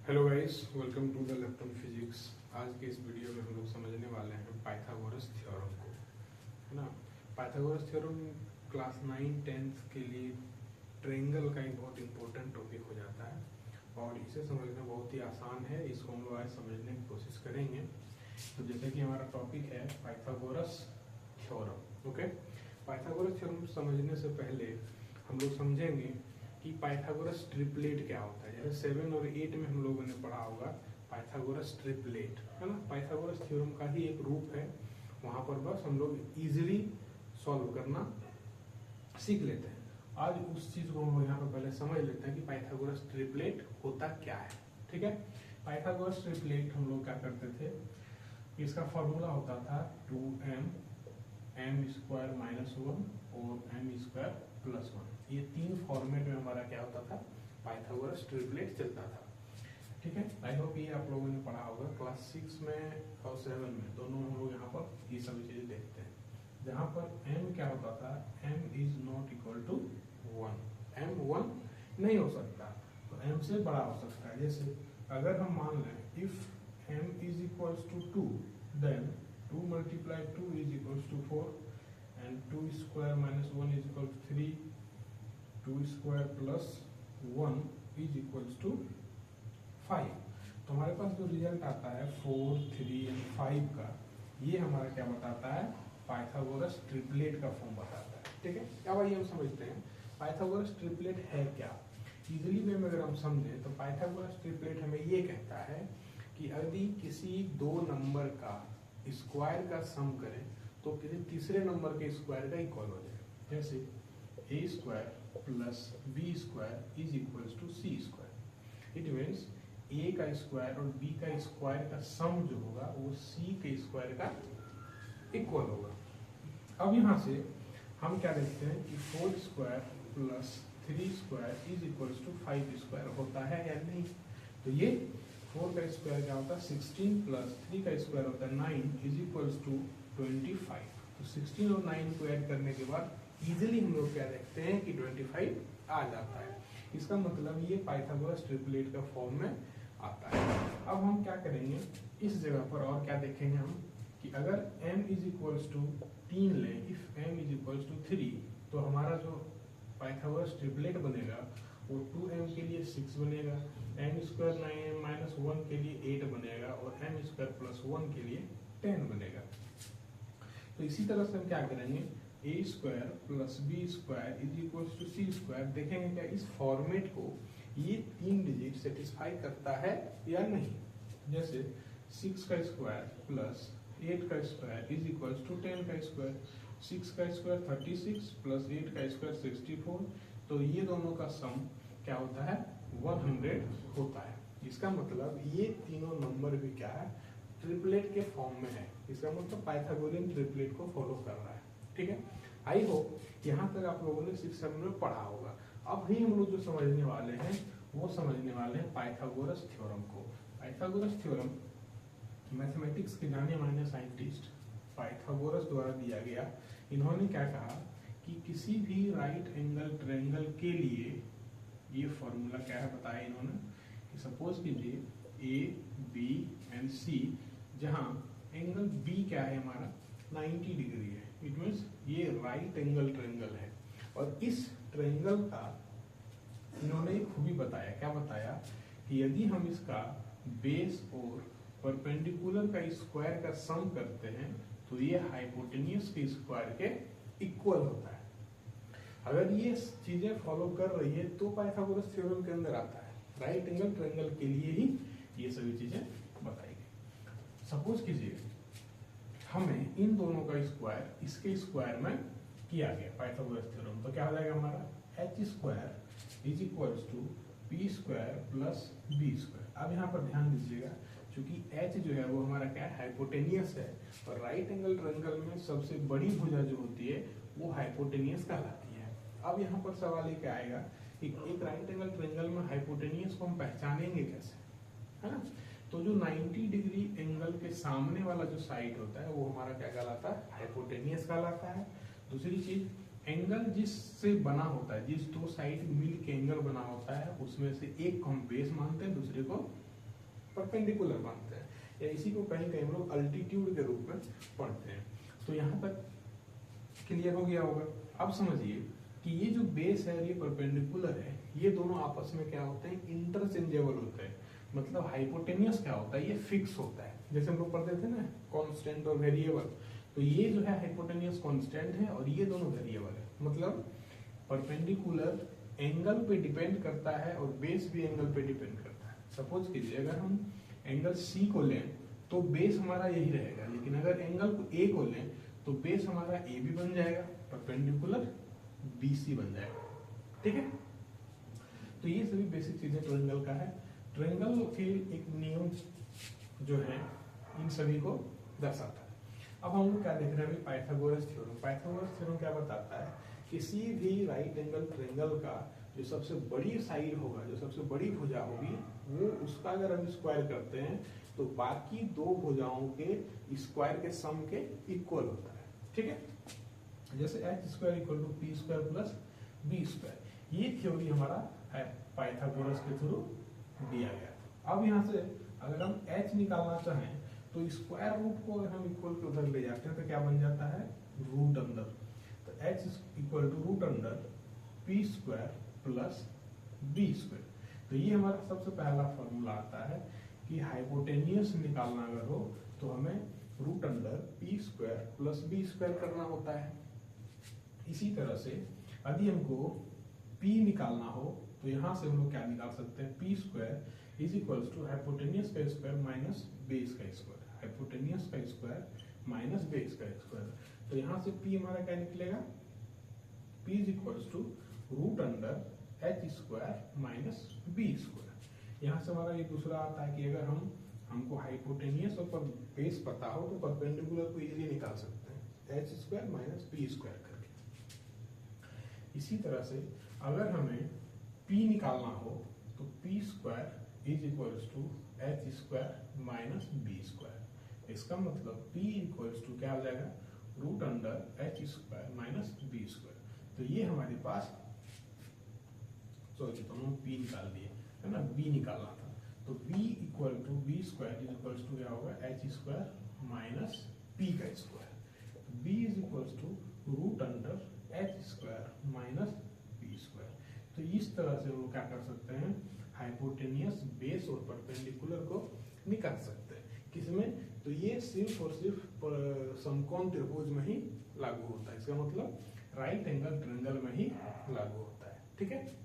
Hello guys, welcome to the laptop physics. आज के इस वीडियो में हम लोग समझने वाले हैं पाइथागोरस थ्योरम को, है ना। पाइथागोरस थ्योरम क्लास 9-10 के लिए ट्रायंगल का एक बहुत इंपॉर्टेंट टॉपिक हो जाता है और इसे समझना बहुत ही आसान है। इसको हम लोग आज समझने की कोशिश करेंगे। तो जैसे कि हमारा टॉपिक है Pythagoras theorem. Okay, Pythagoras theorem समझने से पहले हम लोग समझेंगे कि पाइथागोरस ट्रिपलेट क्या होता है। जैसे 7 और 8 में हम लोगों ने पढ़ा होगा पाइथागोरस ट्रिपलेट, है ना। पाइथागोरस थ्योरम का ही एक रूप है। वहां पर बस हम लोग इजीली सॉल्व करना सीख लेते हैं। आज उस चीज को हम यहाँ पर पहले समझ लेते हैं कि पाइथागोरस ट्रिपलेट होता क्या है। ठीक है, पाइथागोरस ट्रिपलेट हम लोग क्या करते थे, इसका फॉर्मूला होता था 2m m² - 1 और m² + 1। ये तीन फॉर्मेट में हमारा क्या होता था, पाइथागोरस ट्रिपलेट चलता था। ठीक है, आई होप ये आप लोगों ने पढ़ा होगा क्लास 6 में और 7 में, दोनों हम लोग यहाँ पर ये सभी चीजें देखते हैं। जहाँ पर m क्या होता था, m ≠ 1। m 1 नहीं हो सकता, तो m से बड़ा हो सकता है। जैसे अगर हम मान लें इफ m = 2, देन 2 × 2 = 4 and 2² - 1 = 3, 2² + 1 = 5। तो हमारे पास जो रिजल्ट आता है 4, 3 और 5 का, ये हमारा क्या बताता है, पाइथागोरस ट्रिपलेट का फॉर्म बताता है। ठीक है, अब आइए हम समझते हैं पाइथागोरस ट्रिपलेट है क्या। इजीली वे में अगर हम समझें तो पाइथागोरस ट्रिपलेट हमें ये कहता है कि यदि किसी दो नंबर का स्क्वायर का सम करें तो किसी तीसरे नंबर के स्क्वायर का इक्वल हो जाए। जैसे a² + b² = c²। It means a का स्क्वायर और b का स्क्वायर का सम जो होगा वो c के स्क्वायर का इक्वल होगा। अब यहाँ से हम क्या देखते हैं कि 4² + 3² = 5² होता है या नहीं। तो ये 4 का स्क्वायर क्या होता है, 16 + 3 का स्क्वायर होता है 9 = 25। तो 16 और 9 को ऐड करने के बाद इजीली हम लोग क्या देखते हैं कि 25 आ जाता है। इसका मतलब ये पाइथागोरस ट्रिपलेट का फॉर्म में आता है। अब हम क्या करेंगे, इस जगह पर और क्या देखेंगे हम कि अगर m = 3 लें, इफ m = 3, तो हमारा जो पाइथागोरस ट्रिपलेट बनेगा वो 2m के लिए 6 बनेगा, m² - 1 के लिए 8 बनेगा और m² + 1 के लिए 10 बनेगा। तो इसी तरह से हम क्या करेंगे, a² + b² = c²। देखेंगे क्या इस फॉर्मेट को ये 3 डिजिट सेटिस्फाई करता है या नहीं। जैसे 6 का स्क्वायर + 8 का स्क्वायर = 10 का स्क्वायर, 6 का स्क्वायर 36 + 8 का स्क्वायर 64। तो ये दोनों का सम क्या होता है, 100 होता है। इसका मतलब ये तीनों नंबर भी क्या है, ट्रिपलेट के फॉर्म में है। इसका मतलब पाइथागोरियन ट्रिपलेट को फॉलो कर रहा है। ठीक है, आई होप यहाँ तक आप लोगों ने 6 में पढ़ा होगा। अब ही हम लोग जो समझने वाले हैं वो समझने वाले हैं पाइथागोरस थ्योरम को। पाइथागोरस थ्योरम मैथमेटिक्स के जाने माने साइंटिस्ट पाइथागोरस द्वारा दिया गया। इन्होंने क्या कहा कि किसी भी राइट एंगल ट्रायंगल के लिए ये फॉर्मूला क्या है बताया इन्होंने कि सपोज कीजिए a, b एंड c, जहां एंगल b क्या है हमारा 90 डिग्री है। इट मीन्स ये राइट एंगल ट्रायंगल है और इस ट्रायंगल का इन्होंने एक खूबी बताया। क्या बताया कि यदि हम इसका बेस और परपेंडिकुलर का स्क्वायर का सम करते हैं तो ये हाइपोटेन्यूज के स्क्वायर के इक्वल होता है। अगर ये चीजें फॉलो कर रही है तो पाइथागोरस थ्योरम के अंदर आता है। राइट एंगल ट्रायंगल के लिए ही ये सभी चीजें बताई गई। सपोज कीजिए हमें इन दोनों का स्क्वायर इसके स्क्वायर में किया गया पाइथागोरस थ्योरम, तो क्या हो जाएगा हमारा h² = p² + b²। अब यहाँ पर ध्यान दीजिएगा, क्योंकि h जो है वो हमारा क्या है, हाइपोटेनियस है और राइट एंगल ट्रायंगल में सबसे बड़ी भुजा जो होती है वो हाइपोटेनियस कहलाती है। अब यहाँ पर सवाल ये क्या आएगा कि एक राइट एंगल ट्रायंगल में हाइपोटेनियस को हम पहचानेंगे कैसे, है ना। तो जो 90 डिग्री एंगल के सामने वाला जो साइड होता है वो हमारा क्या कहलाता है, हाइपोटेनियस कहलाता है। दूसरी चीज, एंगल जिससे बना होता है, जिस दो साइड मिल के एंगल बना होता है उसमें से एक को हम बेस मानते हैं, दूसरे को परपेंडिकुलर मानते हैं, या इसी को कहीं कहीं हम लोग अल्टीट्यूड के रूप में पढ़ते हैं। तो यहाँ तक क्लियर हो गया होगा। अब समझिए कि ये जो बेस है ये परपेंडिकुलर है, ये दोनों आपस में क्या होते हैं, इंटरचेंजेबल होते हैं। मतलब हाइपोटेनियस क्या होता है, ये फिक्स होता है। जैसे हम लोग पढ़ते थे ना कांस्टेंट और वेरिएबल, तो ये जो है हाइपोटेनियस कांस्टेंट है और ये दोनों वेरिएबल है। मतलब परपेंडिकुलर एंगल पे डिपेंड करता है और बेस भी एंगल पे डिपेंड करता है। सपोज कीजिए अगर हम एंगल सी को लें तो बेस हमारा यही रहेगा, लेकिन अगर एंगल को ए को लें तो बेस हमारा ए बी बन जाएगा, परपेंडिकुलर बी सी बन जाएगा। ठीक है, तो ये सभी बेसिक चीजें ट्रायंगल का है। ट्रायंगल के एक नियम जो है इन सभी को दर्शाता है। अब हम लोग क्या देख रहे हैं अभी, पाइथागोरस थ्योरम। पाइथागोरस थ्योरम क्या बताता है, किसी भी राइट एंगल ट्रायंगल का जो सबसे बड़ी साइड होगा, जो सबसे बड़ी भुजा होगी, वो उसका अगर हम स्क्वायर करते हैं तो बाकी दो भुजाओं के स्क्वायर के सम के इक्वल होता है। ठीक है, जैसे h square equal to P square plus B square. ये थ्योरी हमारा है पाइथागोरस के थ्रू दिया गया। अब यहाँ से अगर हम h निकालना चाहें तो स्क्वायर रूट को अगर हम इक्वल के उधर ले जाते हैं तो क्या बन जाता है, रूट अंडर। तो h equal to root under P square plus B square. तो ये हमारा सबसे पहला फॉर्मूला आता है कि हाइपोटेनियस निकालना अगर हो तो हमें root under P square plus B square करना होता है। इसी तरह से यदि हमको p निकालना हो तो यहाँ से हम लोग क्या निकाल सकते हैं, P square is equals to hypotenuse का स्क्वायर माइनस बेस का स्क्वायर, हाइपोटेनियस का स्क्वायर माइनस बेस का स्क्वायर। तो यहाँ से p हमारा क्या निकलेगा, p is equals to root under H square minus B square. यहाँ से हमारा ये दूसरा आता है कि अगर हमको हाइपोटेनियस और बेस पता हो तो परपेंडिकुलर को इजीली निकाल सकते हैं, H square minus B square करके। इसी तरह से अगर हमें p निकालना हो तो P square is equals to H square minus B square. इसका मतलब p इक्वल्स टू क्या आ जाएगा, root under H square minus B square. तो ये हमारे पास सॉरी दोनों p निकाल दिए है ना, b निकालना था। तो b equal to B square is equals to क्या होगा, एच स्क्वायर माइनस p का square. b is equals to root under H square minus B square. तो इस तरह से हम लोग क्या कर सकते हैं, हाइपोटेनियस, बेस और परपेंडिकुलर को निकाल सकते हैं। किसमें, तो ये सिर्फ और सिर्फ समकोण त्रिभुज में ही लागू होता है। इसका मतलब राइट एंगल ट्रायंगल में ही लागू होता है। ठीक है,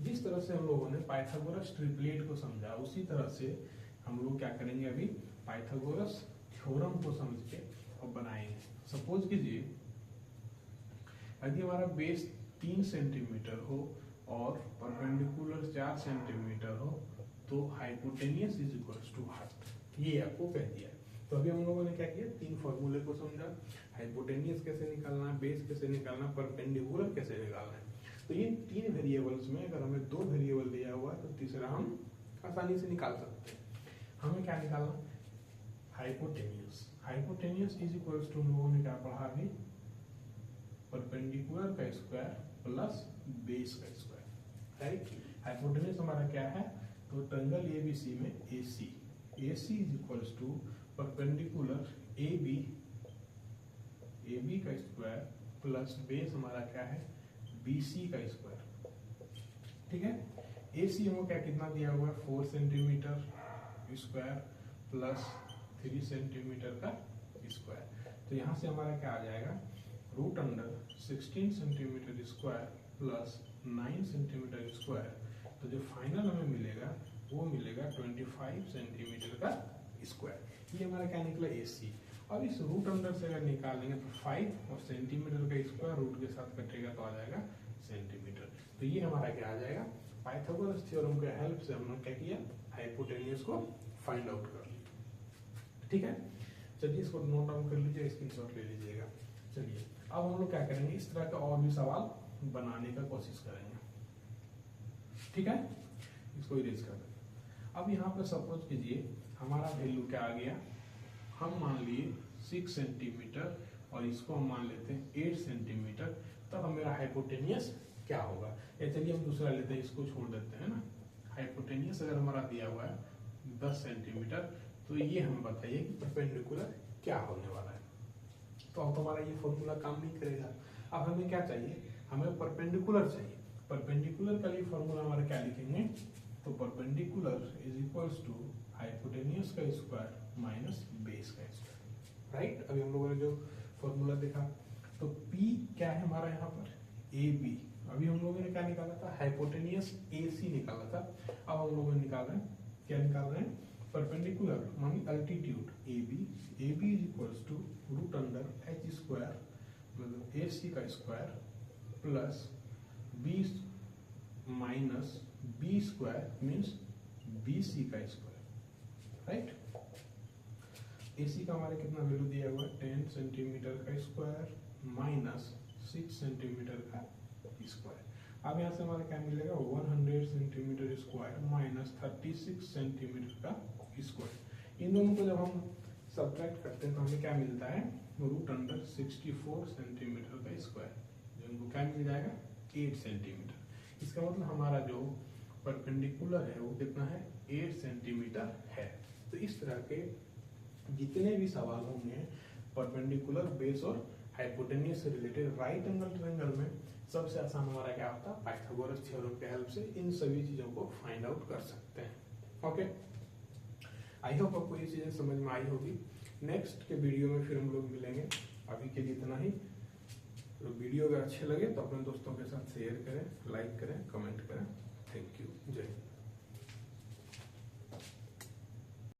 जिस तरह से हम लोगों ने पाइथागोरस ट्रिपलेट को समझा, उसी तरह से हम लोग क्या करेंगे, अभी पाइथागोरस थ्योरम को समझ के और बनाएंगे। सपोज कीजिए यदि हमारा बेस 3 सेंटीमीटर हो और परपेंडिकुलर 4 सेंटीमीटर हो तो hypotenuse is equals to half. ये आपको कह दिया। तो अभी हम लोगों ने क्या किया, 3 फॉर्मूले को समझा, हाइपोटेनियस कैसे निकालना है, बेस कैसे निकालना, परपेंडिकुलर कैसे निकालना है। तो ये 3 वेरिएबल्स में अगर हमें 2 वेरिएबल दिया हुआ है तो तीसरा हम आसानी से निकाल सकते हैं। हमें क्या निकालना, hypotenuse. Hypotenuse is equals to हम लोगों ने क्या पढ़ा अभी, परपेंडिकुलर का स्क्वायर प्लस बेस का स्क्वायर। राइट, हाइपोटेनियस हमारा क्या है, तो ट्रायंगल एबीसी में AC, AC is equals to perpendicular AB का स्क्वायर प्लस बेस हमारा क्या है, BC का स्क्वायर। ठीक है, AC हमको क्या कितना दिया हुआ है, 4 सेंटीमीटर स्क्वायर प्लस 3 सेंटीमीटर का स्क्वायर। तो यहाँ से हमारा क्या आ जाएगा, root under 16 centimetre square plus 9 centimetre square. तो जो फाइनल हमें मिलेगा वो मिलेगा 25 सेंटीमीटर का स्क्वायर। ये हमारा क्या निकला, AC। अब इस रूट अंडर से अगर निकालेंगे तो 5 और सेंटीमीटर का स्क्वायर रूट के साथ कटेगा तो आ जाएगा सेंटीमीटर। तो ये हमारा क्या आ जाएगा, पाइथागोरस थ्योरम के हेल्प से हमने क्या किया, हाइपोटेनियस को फाइंड आउट कर लिया। ठीक है, चलिए इसको नोट डाउन कर लीजिए, स्क्रीनशॉट ले लीजिएगा। चलिए अब हम लोग क्या करेंगे, इस तरह का और भी सवाल बनाने का कोशिश करेंगे। ठीक है, इसको इरेज कर दें। अब यहाँ पे सपोज कीजिए हमारा वैल्यू क्या आ गया, हम मान लिए 6 सेंटीमीटर और इसको हम मान लेते हैं 8 सेंटीमीटर। तब मेरा हाइपोटेनियस क्या होगा, या चलिए हम दूसरा लेते हैं, इसको छोड़ देते हैं ना। हाइपोटेनियस अगर हमारा दिया हुआ है 10 सेंटीमीटर। तो ये हमें बताइए कि परपेंडिकुलर क्या होने वाला है। तो अब हमारा ये फॉर्मूला काम नहीं करेगा। अब हमें क्या चाहिए, हमें परपेंडिकुलर चाहिए। परपेंडिकुलर का लिए फॉर्मूला हमारा क्या लिखेंगे, तो perpendicular is equals to hypotenuse का स्क्वायर माइनस बेस का स्क्वायर, राइट। अभी हम लोगों ने जो फॉर्मूला देखा, तो P क्या है हमारा यहाँ पर, AB। अभी हम लोगों ने क्या निकाला था, हाइपोटेनियस AC निकाला था। अब हम लोगों ने निकाल रहे हैं, क्या निकाल रहे हैं, परपेंडिकुलर मानी altitude AB। AB is equals to root under h square मतलब AC का square plus B minus B square means BC का स्क्वायर, राइट। AC का हमारे कितना वैल्यू दिया हुआ है, 10 सेंटीमीटर का स्क्वायर माइनस 6 सेंटीमीटर का स्क्वायर। अब यहाँ से हमारा क्या मिलेगा, 100 सेंटीमीटर स्क्वायर माइनस 36 सेंटीमीटर का स्क्वायर। इन दोनों को जब हम सब्ट्रैक्ट करते हैं तो हमें क्या मिलता है, रूट अंडर 64 सेंटीमीटर का स्क्वायर, जो इनको क्या मिल जाएगा, 8 सेंटीमीटर। इसका मतलब हमारा जो परपेंडिकुलर है वो कितना है, 8 सेंटीमीटर है। तो इस तरह के जितने भी सवाल होंगे परपेंडिकुलर, बेस और हाइपोटेन्यूज से रिलेटेड राइट एंगल ट्रायंगल में, सबसे आसान हमारा क्या होता है, पाइथागोरस थ्योरम के हेल्प से इन सभी चीजों को फाइंड आउट कर सकते हैं। ओके, आई होप आपको ये चीजें समझ में आई होगी। नेक्स्ट के वीडियो में फिर हम लोग मिलेंगे। अभी के लिए इतना ही। तो वीडियो अगर अच्छे लगे तो अपने दोस्तों के साथ शेयर करें, लाइक करें, कमेंट करें। थैंक यू, जय हिंद।